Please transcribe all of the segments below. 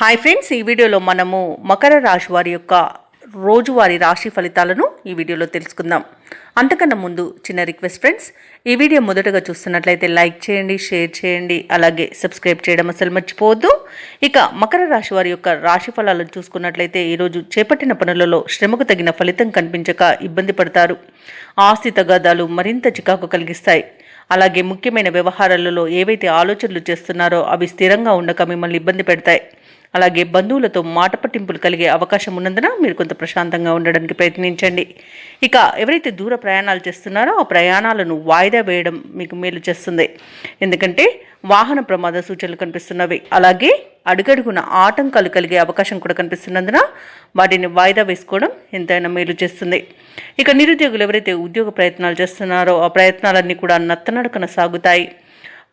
Hi friends, ఈ వీడియోలో మనము మకర రాశి వారి యొక్క రోజువారీ రాశి ఫలితాలను ఈ వీడియోలో తెలుసుకుందాం. అంతకన్నా ముందు చిన్న రిక్వెస్ట్ ఫ్రెండ్స్, ఈ వీడియో మొదటగా చూస్తున్నట్లయితే లైక్ చేయండి, షేర్ చేయండి, అలాగే సబ్స్క్రైబ్ చేయడం అసలు మర్చిపోవద్దు. ఇక మకర రాశి వారి యొక్క రాశి ఫలాలను చూసుకున్నట్లయితే ఈరోజు చేపట్టిన పనులలో శ్రమకు తగిన ఫలితం కనిపించక ఇబ్బంది పడతారు. ఆస్తి తగాదాలు మరింత చికాకు కలిగిస్తాయి. అలాగే ముఖ్యమైన వ్యవహారాలలో ఏవైతే ఆలోచనలు చేస్తున్నారో అవి స్థిరంగా ఉండక మిమ్మల్ని ఇబ్బంది పెడతాయి. అలాగే బంధువులతో మాట పట్టింపులు కలిగే అవకాశం ఉన్నందున మీరు కొంత ప్రశాంతంగా ఉండడానికి ప్రయత్నించండి. ఇక ఎవరైతే దూర ప్రయాణాలు చేస్తున్నారో ఆ ప్రయాణాలను వాయిదా వేయడం మీకు మేలు చేస్తుంది. ఎందుకంటే వాహన ప్రమాద సూచనలు కనిపిస్తున్నవి. అలాగే అడుగడుగున ఆటంకాలు కలిగే అవకాశం కూడా కనిపిస్తున్నందున వాటిని వాయిదా వేసుకోవడం ఎంతైనా మేలు చేస్తుంది. ఇక నిరుద్యోగులు ఎవరైతే ఉద్యోగ ప్రయత్నాలు చేస్తున్నారో ఆ ప్రయత్నాలన్నీ కూడా నత్తనడకన సాగుతాయి.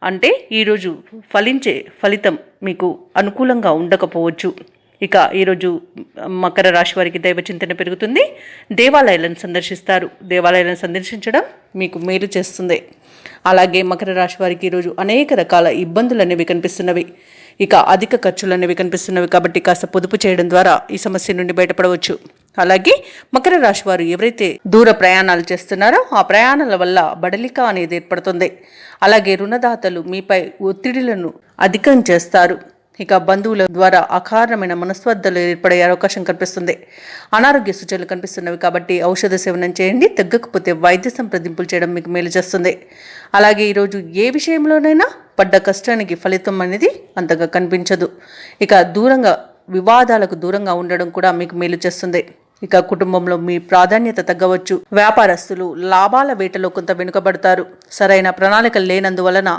అంటే ఈరోజు ఫలించే ఫలితం మీకు అనుకూలంగా ఉండకపోవచ్చు. ఇక ఈరోజు మకర రాశి వారికి దైవ చింతన పెరుగుతుంది. దేవాలయాలను సందర్శిస్తారు. దేవాలయాలను సందర్శించడం మీకు మేలు చేస్తుంది. అలాగే మకర రాశి వారికి ఈరోజు అనేక రకాల ఇబ్బందులు అనేవి కనిపిస్తున్నవి. ఇక అధిక ఖర్చులు అనేవి కనిపిస్తున్నవి. కాబట్టి కాస్త పొదుపు చేయడం ద్వారా ఈ సమస్య నుండి బయటపడవచ్చు. అలాగే మకర రాశి వారు ఎవరైతే దూర ప్రయాణాలు చేస్తున్నారో ఆ ప్రయాణాల వల్ల బడలిక అనేది ఏర్పడుతుంది. అలాగే రుణదాతలు మీపై ఒత్తిడిలను అధికం చేస్తారు. ఇక బంధువుల ద్వారా అకారణమైన మనస్పర్ధలు ఏర్పడే అవకాశం కనిపిస్తుంది. అనారోగ్య సూచనలు కనిపిస్తున్నవి. కాబట్టి ఔషధ సేవనం చేయండి. తగ్గకపోతే వైద్య సంప్రదింపులు చేయడం మీకు మేలు చేస్తుంది. అలాగే ఈరోజు ఏ విషయంలోనైనా పడ్డ కష్టానికి ఫలితం అనేది అంతగా కనిపించదు. ఇక వివాదాలకు దూరంగా ఉండడం కూడా మీకు మేలు చేస్తుంది. ఇక కుటుంబంలో మీ ప్రాధాన్యత తగ్గవచ్చు. వ్యాపారస్తులు లాభాల వేటలో కొంత వెనుకబడతారు. సరైన ప్రణాళికలు లేనందువలన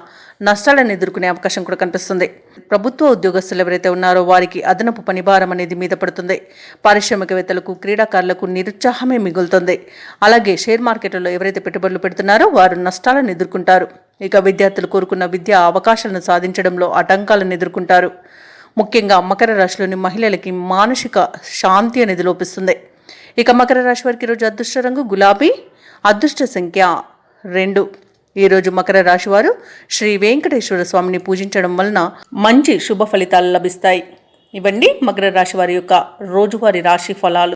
నష్టాలను ఎదుర్కొనే అవకాశం కూడా కనిపిస్తుంది. ప్రభుత్వ ఉద్యోగస్తులు ఎవరైతే ఉన్నారో వారికి అదనపు పనిభారం అనేది మీద పడుతుంది. పారిశ్రామికవేత్తలకు, క్రీడాకారులకు నిరుత్సాహమే మిగులుతుంది. అలాగే షేర్ మార్కెట్లలో ఎవరైతే పెట్టుబడులు పెడుతున్నారో వారు నష్టాలను ఎదుర్కొంటారు. ఇక విద్యార్థులు కోరుకున్న విద్యా అవకాశాలను సాధించడంలో ఆటంకాలను ఎదుర్కొంటారు. ముఖ్యంగా మకర రాశిలోని మహిళలకి మానసిక శాంతి అనేది లోపిస్తుంది. ఇక మకర రాశి వారికి ఈరోజు అదృష్ట రంగు గులాబీ, అదృష్ట సంఖ్య 2. ఈరోజు మకర రాశి వారు శ్రీ వెంకటేశ్వర స్వామిని పూజించడం వలన మంచి శుభ ఫలితాలు లభిస్తాయి. ఇవన్నీ మకర రాశి వారి యొక్క రోజువారీ రాశి ఫలాలు.